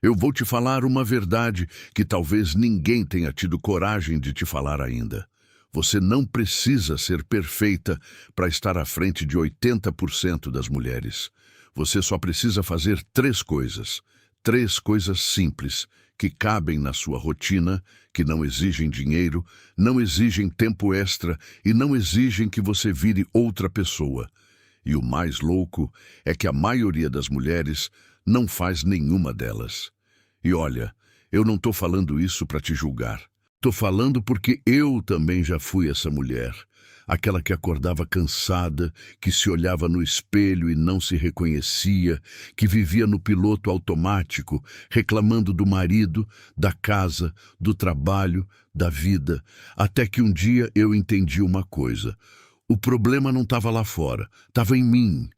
Eu vou te falar uma verdade que talvez ninguém tenha tido coragem de te falar ainda. Você não precisa ser perfeita para estar à frente de 80% das mulheres. Você só precisa fazer três coisas simples, que cabem na sua rotina, que não exigem dinheiro, não exigem tempo extra e não exigem que você vire outra pessoa. E o mais louco é que a maioria das mulheres não faz nenhuma delas. E olha, eu não estou falando isso para te julgar. Estou falando porque eu também já fui essa mulher. Aquela que acordava cansada, que se olhava no espelho e não se reconhecia, que vivia no piloto automático, reclamando do marido, da casa, do trabalho, da vida, até que um dia eu entendi uma coisa. O problema não estava lá fora, estava em mim.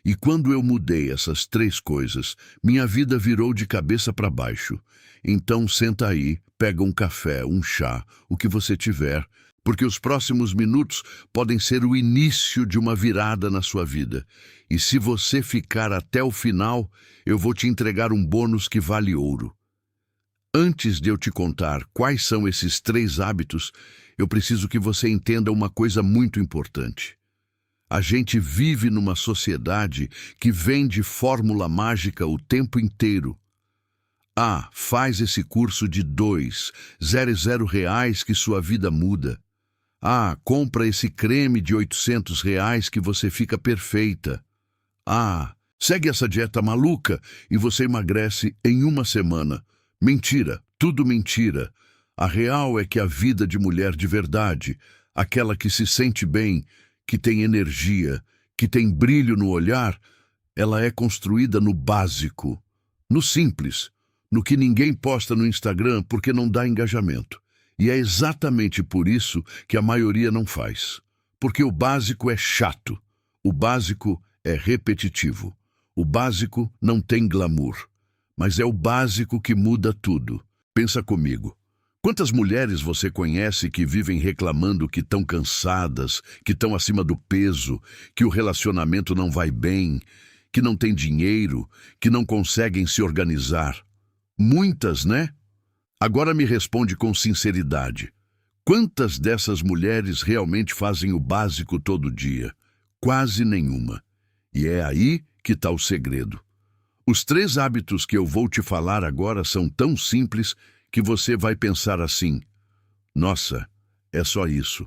E quando eu mudei essas três coisas, minha vida virou de cabeça para baixo. Então senta aí, pega um café, um chá, o que você tiver, porque os próximos minutos podem ser o início de uma virada na sua vida. E se você ficar até o final, eu vou te entregar um bônus que vale ouro. Antes de eu te contar quais são esses três hábitos, eu preciso que você entenda uma coisa muito importante. A gente vive numa sociedade que vende fórmula mágica o tempo inteiro. Ah, faz esse curso de R$ 200 que sua vida muda. Ah, compra esse creme de R$ 800 que você fica perfeita. Ah, segue essa dieta maluca e você emagrece em uma semana. Mentira, tudo mentira. A real é que a vida de mulher de verdade, aquela que se sente bem, que tem energia, que tem brilho no olhar, ela é construída no básico, no simples, no que ninguém posta no Instagram porque não dá engajamento. E é exatamente por isso que a maioria não faz. Porque o básico é chato, o básico é repetitivo, o básico não tem glamour, mas é o básico que muda tudo. Pensa comigo. Quantas mulheres você conhece que vivem reclamando que estão cansadas, que estão acima do peso, que o relacionamento não vai bem, que não tem dinheiro, que não conseguem se organizar? Muitas, né? Agora me responde com sinceridade. Quantas dessas mulheres realmente fazem o básico todo dia? Quase nenhuma. E é aí que está o segredo. Os três hábitos que eu vou te falar agora são tão simples que você vai pensar assim: nossa, é só isso.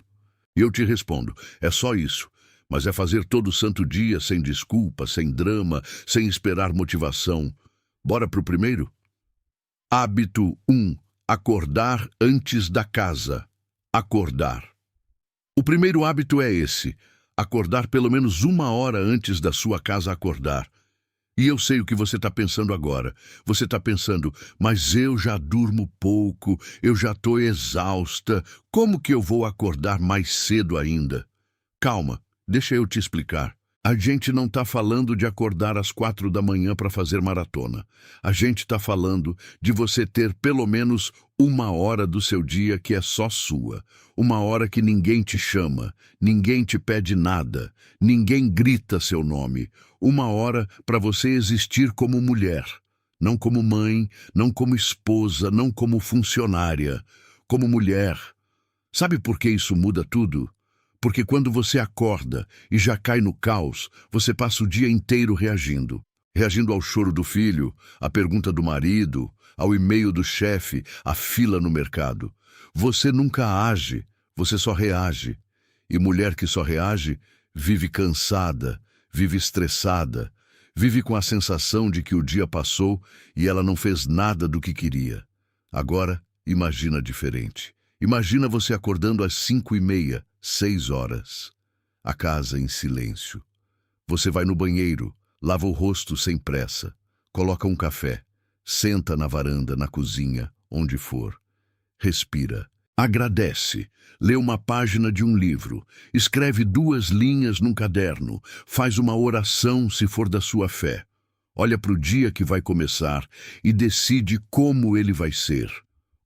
E eu te respondo, é só isso, mas é fazer todo santo dia sem desculpa, sem drama, sem esperar motivação. Bora pro primeiro? Hábito 1. Acordar antes da casa. Acordar. O primeiro hábito é esse: acordar pelo menos 1 hora antes da sua casa acordar. E eu sei o que você está pensando agora. Você está pensando, mas eu já durmo pouco, eu já estou exausta, como que eu vou acordar mais cedo ainda? Calma, deixa eu te explicar. A gente não está falando de acordar às 4 da manhã para fazer maratona. A gente está falando de você ter pelo menos 1 hora do seu dia que é só sua. 1 hora que ninguém te chama, ninguém te pede nada, ninguém grita seu nome. 1 hora para você existir como mulher, não como mãe, não como esposa, não como funcionária, como mulher. Sabe por que isso muda tudo? Porque quando você acorda e já cai no caos, você passa o dia inteiro reagindo. Reagindo ao choro do filho, à pergunta do marido, ao e-mail do chefe, à fila no mercado. Você nunca age, você só reage. E mulher que só reage, vive cansada, vive estressada, vive com a sensação de que o dia passou e ela não fez nada do que queria. Agora, imagina diferente. Imagina você acordando às 5h30, 6 horas. A casa em silêncio. Você vai no banheiro, lava o rosto sem pressa, coloca um café, senta na varanda, na cozinha, onde for. Respira, agradece, lê uma página de um livro, escreve 2 linhas num caderno, faz uma oração se for da sua fé. Olha para o dia que vai começar e decide como ele vai ser.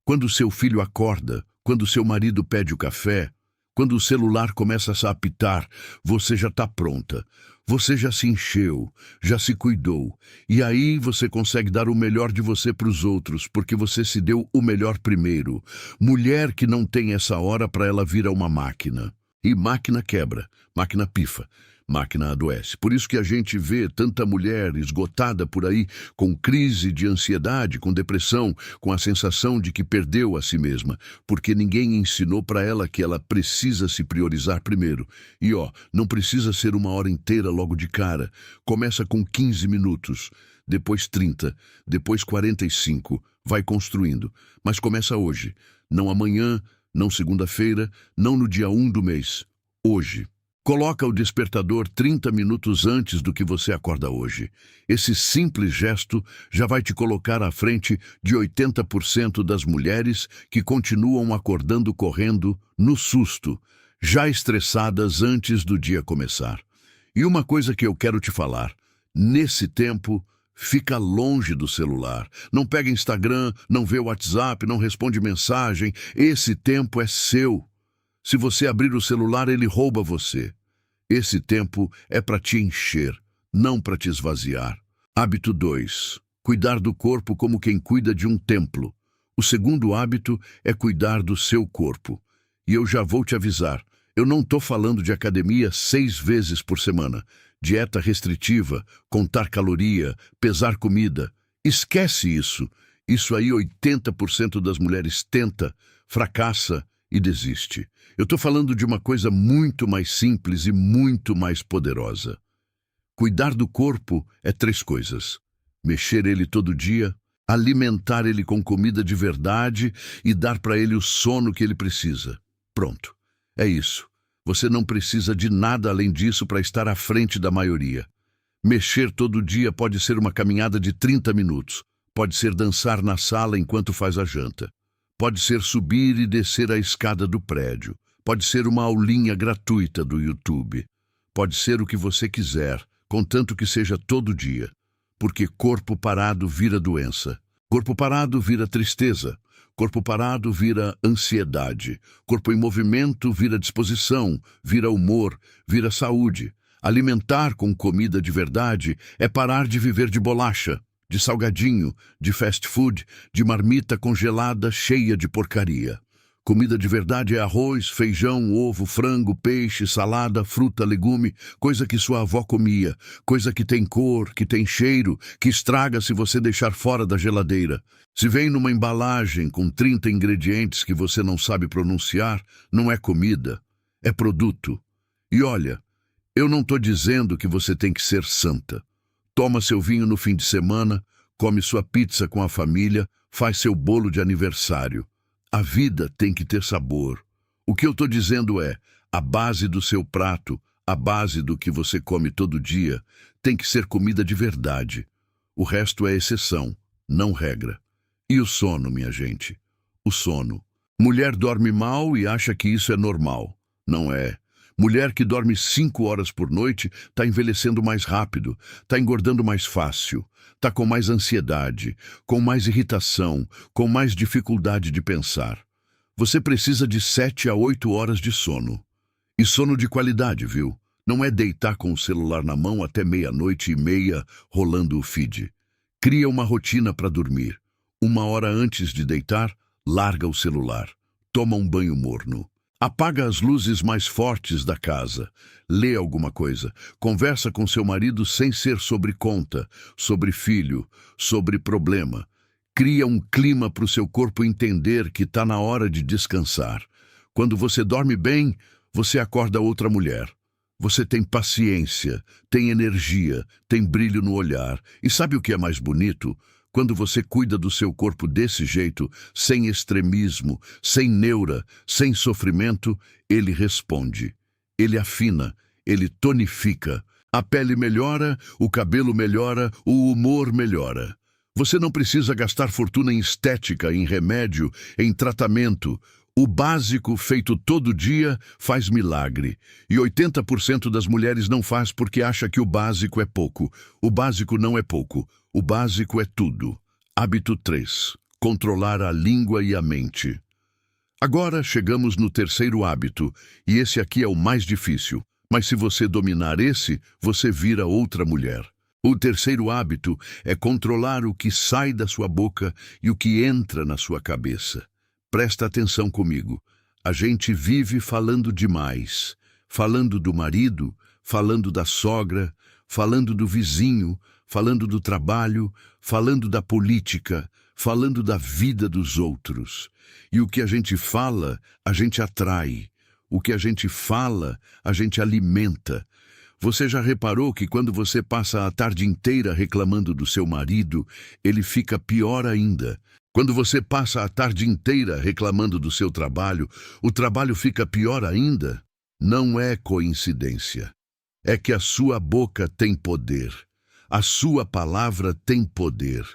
Quando seu filho acorda, quando seu marido pede o café, Quando o celular começa a apitar, você já está pronta. Você já se encheu, já se cuidou. E aí você consegue dar o melhor de você para os outros, porque você se deu o melhor primeiro. Mulher que não tem essa hora para ela vira uma máquina. E máquina quebra, máquina pifa, máquina adoece. Por isso que a gente vê tanta mulher esgotada por aí, com crise de ansiedade, com depressão, com a sensação de que perdeu a si mesma, porque ninguém ensinou para ela que ela precisa se priorizar primeiro. E não precisa ser uma hora inteira logo de cara. Começa com 15 minutos, depois 30, depois 45, vai construindo. Mas começa hoje, não amanhã, não segunda-feira, não no dia 1 do mês. Hoje. Coloca o despertador 30 minutos antes do que você acorda hoje. Esse simples gesto já vai te colocar à frente de 80% das mulheres que continuam acordando correndo no susto, já estressadas antes do dia começar. E uma coisa que eu quero te falar, nesse tempo, fica longe do celular. Não pega Instagram, não vê WhatsApp, não responde mensagem. Esse tempo é seu. Se você abrir o celular, ele rouba você. Esse tempo é para te encher, não para te esvaziar. Hábito 2. Cuidar do corpo como quem cuida de um templo. O segundo hábito é cuidar do seu corpo. E eu já vou te avisar, eu não estou falando de academia 6 vezes por semana, dieta restritiva, contar caloria, pesar comida. Esquece isso. Isso aí 80% das mulheres tenta, fracassa e desiste. Eu estou falando de uma coisa muito mais simples e muito mais poderosa. Cuidar do corpo é 3 coisas. Mexer ele todo dia, alimentar ele com comida de verdade e dar para ele o sono que ele precisa. Pronto. É isso. Você não precisa de nada além disso para estar à frente da maioria. Mexer todo dia pode ser uma caminhada de 30 minutos. Pode ser dançar na sala enquanto faz a janta. Pode ser subir e descer a escada do prédio. Pode ser uma aulinha gratuita do YouTube. Pode ser o que você quiser, contanto que seja todo dia. Porque corpo parado vira doença. Corpo parado vira tristeza. Corpo parado vira ansiedade. Corpo em movimento vira disposição, vira humor, vira saúde. Alimentar com comida de verdade é parar de viver de bolacha, de salgadinho, de fast food, de marmita congelada cheia de porcaria. Comida de verdade é arroz, feijão, ovo, frango, peixe, salada, fruta, legume, coisa que sua avó comia, coisa que tem cor, que tem cheiro, que estraga se você deixar fora da geladeira. Se vem numa embalagem com 30 ingredientes que você não sabe pronunciar, não é comida, é produto. E olha, eu não estou dizendo que você tem que ser santa. Toma seu vinho no fim de semana, come sua pizza com a família, faz seu bolo de aniversário. A vida tem que ter sabor. O que eu estou dizendo é, a base do seu prato, a base do que você come todo dia, tem que ser comida de verdade. O resto é exceção, não regra. E o sono, minha gente? O sono. Mulher dorme mal e acha que isso é normal. Não é. Mulher que dorme 5 horas por noite está envelhecendo mais rápido, está engordando mais fácil, está com mais ansiedade, com mais irritação, com mais dificuldade de pensar. Você precisa de 7 a 8 horas de sono. E sono de qualidade, viu? Não é deitar com o celular na mão até 00:30 rolando o feed. Cria uma rotina para dormir. 1 hora antes de deitar, larga o celular. Toma um banho morno. Apaga as luzes mais fortes da casa, lê alguma coisa, conversa com seu marido sem ser sobre conta, sobre filho, sobre problema. Cria um clima para o seu corpo entender que está na hora de descansar. Quando você dorme bem, você acorda outra mulher. Você tem paciência, tem energia, tem brilho no olhar. E sabe o que é mais bonito? Quando você cuida do seu corpo desse jeito, sem extremismo, sem neura, sem sofrimento, ele responde. Ele afina, ele tonifica. A pele melhora, o cabelo melhora, o humor melhora. Você não precisa gastar fortuna em estética, em remédio, em tratamento. O básico feito todo dia faz milagre. E 80% das mulheres não faz porque acha que o básico é pouco. O básico não é pouco. O básico é tudo. Hábito 3. Controlar a língua e a mente. Agora chegamos no terceiro hábito, e esse aqui é o mais difícil. Mas se você dominar esse, você vira outra mulher. O terceiro hábito é controlar o que sai da sua boca e o que entra na sua cabeça. Presta atenção comigo. A gente vive falando demais. Falando do marido, falando da sogra, falando do vizinho, falando do trabalho, falando da política, falando da vida dos outros. E o que a gente fala, a gente atrai. O que a gente fala, a gente alimenta. Você já reparou que quando você passa a tarde inteira reclamando do seu marido, ele fica pior ainda? Quando você passa a tarde inteira reclamando do seu trabalho, o trabalho fica pior ainda? Não é coincidência. É que a sua boca tem poder. A sua palavra tem poder.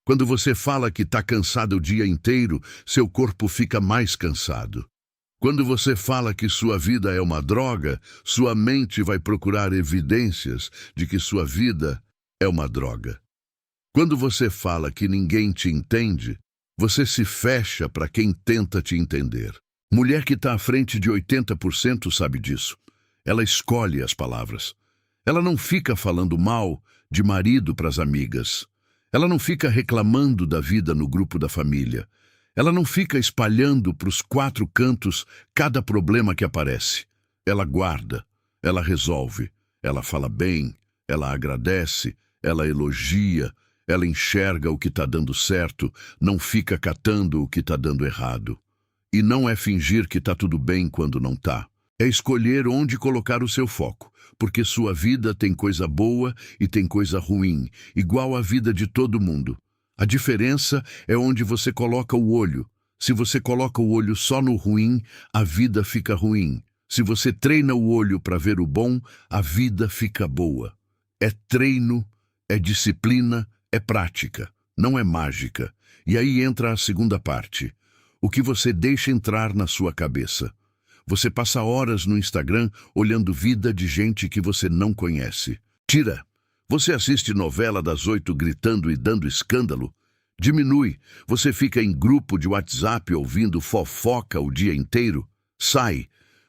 Quando você fala que está cansado o dia inteiro, seu corpo fica mais cansado. Quando você fala que sua vida é uma droga, sua mente vai procurar evidências de que sua vida é uma droga. Quando você fala que ninguém te entende, você se fecha para quem tenta te entender. Mulher que está à frente de 80% sabe disso. Ela escolhe as palavras. Ela não fica falando mal de marido para as amigas. Ela não fica reclamando da vida no grupo da família. Ela não fica espalhando para os 4 cantos cada problema que aparece. Ela guarda, ela resolve, ela fala bem, ela agradece, ela elogia, ela enxerga o que está dando certo, não fica catando o que está dando errado. E não é fingir que está tudo bem quando não está. É escolher onde colocar o seu foco, porque sua vida tem coisa boa e tem coisa ruim, igual a vida de todo mundo. A diferença é onde você coloca o olho. Se você coloca o olho só no ruim, a vida fica ruim. Se você treina o olho para ver o bom, a vida fica boa. É treino, é disciplina, é prática, não é mágica. E aí entra a segunda parte. O que você deixa entrar na sua cabeça. Você passa horas no Instagram olhando vida de gente que você não conhece. Tira. Você assiste novela das 8 gritando e dando escândalo? Diminui. Você fica em grupo de WhatsApp ouvindo fofoca o dia inteiro? Sai.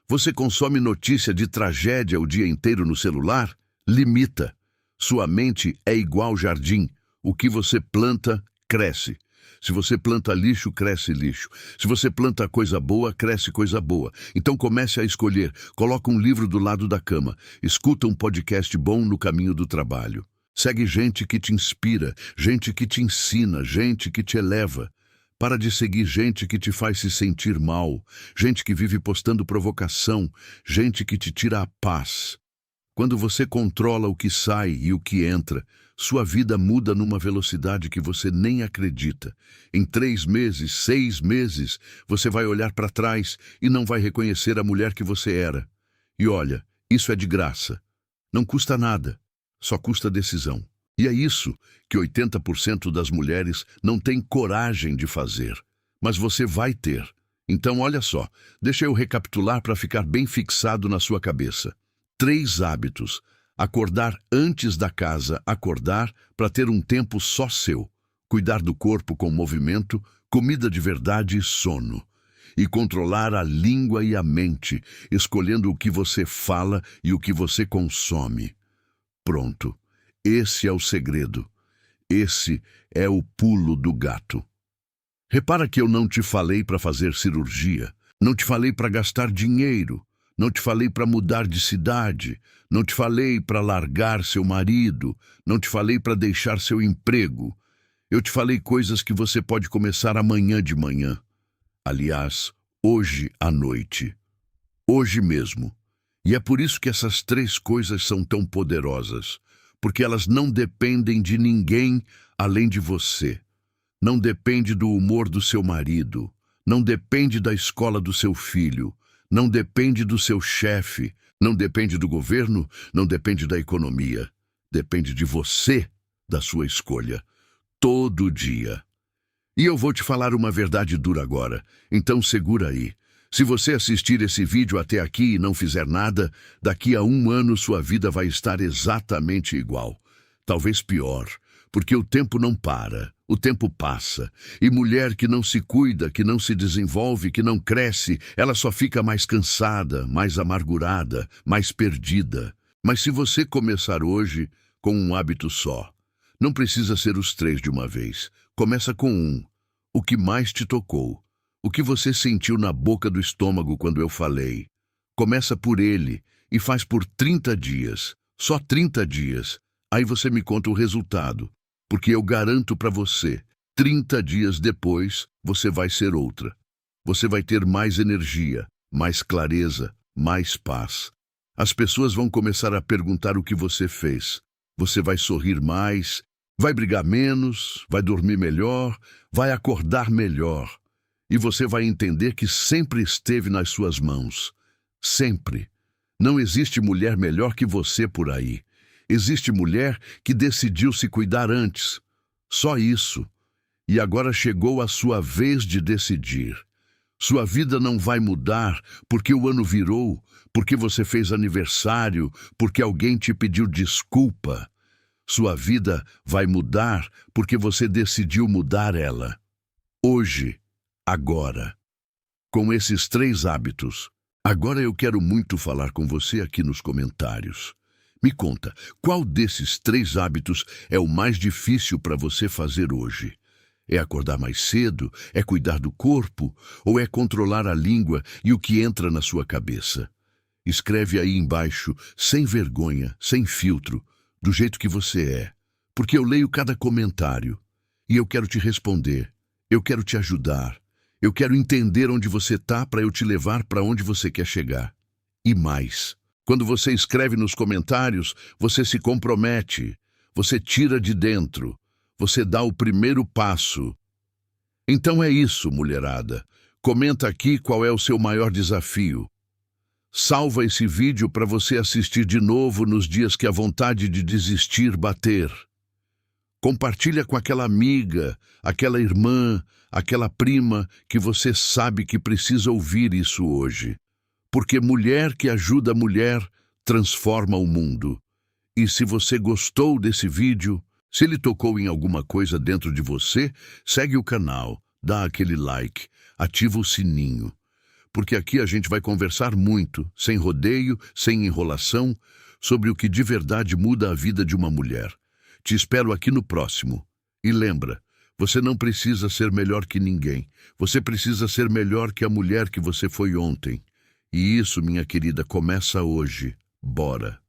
Você consome notícia de tragédia o dia inteiro no celular? Limita. Sua mente é igual jardim. O que você planta, cresce. Se você planta lixo, cresce lixo. Se você planta coisa boa, cresce coisa boa. Então comece a escolher. Coloca um livro do lado da cama. Escuta um podcast bom no caminho do trabalho. Segue gente que te inspira, gente que te ensina, gente que te eleva. Para de seguir gente que te faz se sentir mal, gente que vive postando provocação, gente que te tira a paz. Quando você controla o que sai e o que entra, sua vida muda numa velocidade que você nem acredita. Em 3 meses, 6 meses, você vai olhar para trás e não vai reconhecer a mulher que você era. E olha, isso é de graça. Não custa nada, só custa decisão. E é isso que 80% das mulheres não têm coragem de fazer. Mas você vai ter. Então olha só, deixa eu recapitular para ficar bem fixado na sua cabeça. 3 hábitos. Acordar antes da casa, acordar para ter um tempo só seu. Cuidar do corpo com movimento, comida de verdade e sono. E controlar a língua e a mente, escolhendo o que você fala e o que você consome. Pronto. Esse é o segredo. Esse é o pulo do gato. Repara que eu não te falei para fazer cirurgia. Não te falei para gastar dinheiro. Não te falei para mudar de cidade, não te falei para largar seu marido, não te falei para deixar seu emprego. Eu te falei coisas que você pode começar amanhã de manhã. Aliás, hoje à noite. Hoje mesmo. E é por isso que essas 3 coisas são tão poderosas, porque elas não dependem de ninguém além de você. Não depende do humor do seu marido, não depende da escola do seu filho, não depende do seu chefe, não depende do governo, não depende da economia. Depende de você, da sua escolha. Todo dia. E eu vou te falar uma verdade dura agora, então segura aí. Se você assistir esse vídeo até aqui e não fizer nada, daqui a 1 ano sua vida vai estar exatamente igual. Talvez pior, porque o tempo não para, o tempo passa. E mulher que não se cuida, que não se desenvolve, que não cresce, ela só fica mais cansada, mais amargurada, mais perdida. Mas se você começar hoje com um hábito só, não precisa ser os 3 de uma vez. Começa com um. O que mais te tocou? O que você sentiu na boca do estômago quando eu falei? Começa por ele e faz por 30 dias. Só 30 dias. Aí você me conta o resultado. Porque eu garanto para você, 30 dias depois, você vai ser outra. Você vai ter mais energia, mais clareza, mais paz. As pessoas vão começar a perguntar o que você fez. Você vai sorrir mais, vai brigar menos, vai dormir melhor, vai acordar melhor. E você vai entender que sempre esteve nas suas mãos. Sempre. Não existe mulher melhor que você por aí. Existe mulher que decidiu se cuidar antes. Só isso. E agora chegou a sua vez de decidir. Sua vida não vai mudar porque o ano virou, porque você fez aniversário, porque alguém te pediu desculpa. Sua vida vai mudar porque você decidiu mudar ela. Hoje, agora. Com esses 3 hábitos. Agora eu quero muito falar com você aqui nos comentários. Me conta, qual desses 3 hábitos é o mais difícil para você fazer hoje? É acordar mais cedo? É cuidar do corpo? Ou é controlar a língua e o que entra na sua cabeça? Escreve aí embaixo, sem vergonha, sem filtro, do jeito que você é. Porque eu leio cada comentário e eu quero te responder. Eu quero te ajudar. Eu quero entender onde você está para eu te levar para onde você quer chegar. E mais, quando você escreve nos comentários, você se compromete, você tira de dentro, você dá o primeiro passo. Então é isso, mulherada. Comenta aqui qual é o seu maior desafio. Salva esse vídeo para você assistir de novo nos dias que a vontade de desistir bater. Compartilha com aquela amiga, aquela irmã, aquela prima que você sabe que precisa ouvir isso hoje. Porque mulher que ajuda mulher transforma o mundo. E se você gostou desse vídeo, se ele tocou em alguma coisa dentro de você, segue o canal, dá aquele like, ativa o sininho. Porque aqui a gente vai conversar muito, sem rodeio, sem enrolação, sobre o que de verdade muda a vida de uma mulher. Te espero aqui no próximo. E lembra, você não precisa ser melhor que ninguém. Você precisa ser melhor que a mulher que você foi ontem. E isso, minha querida, começa hoje. Bora!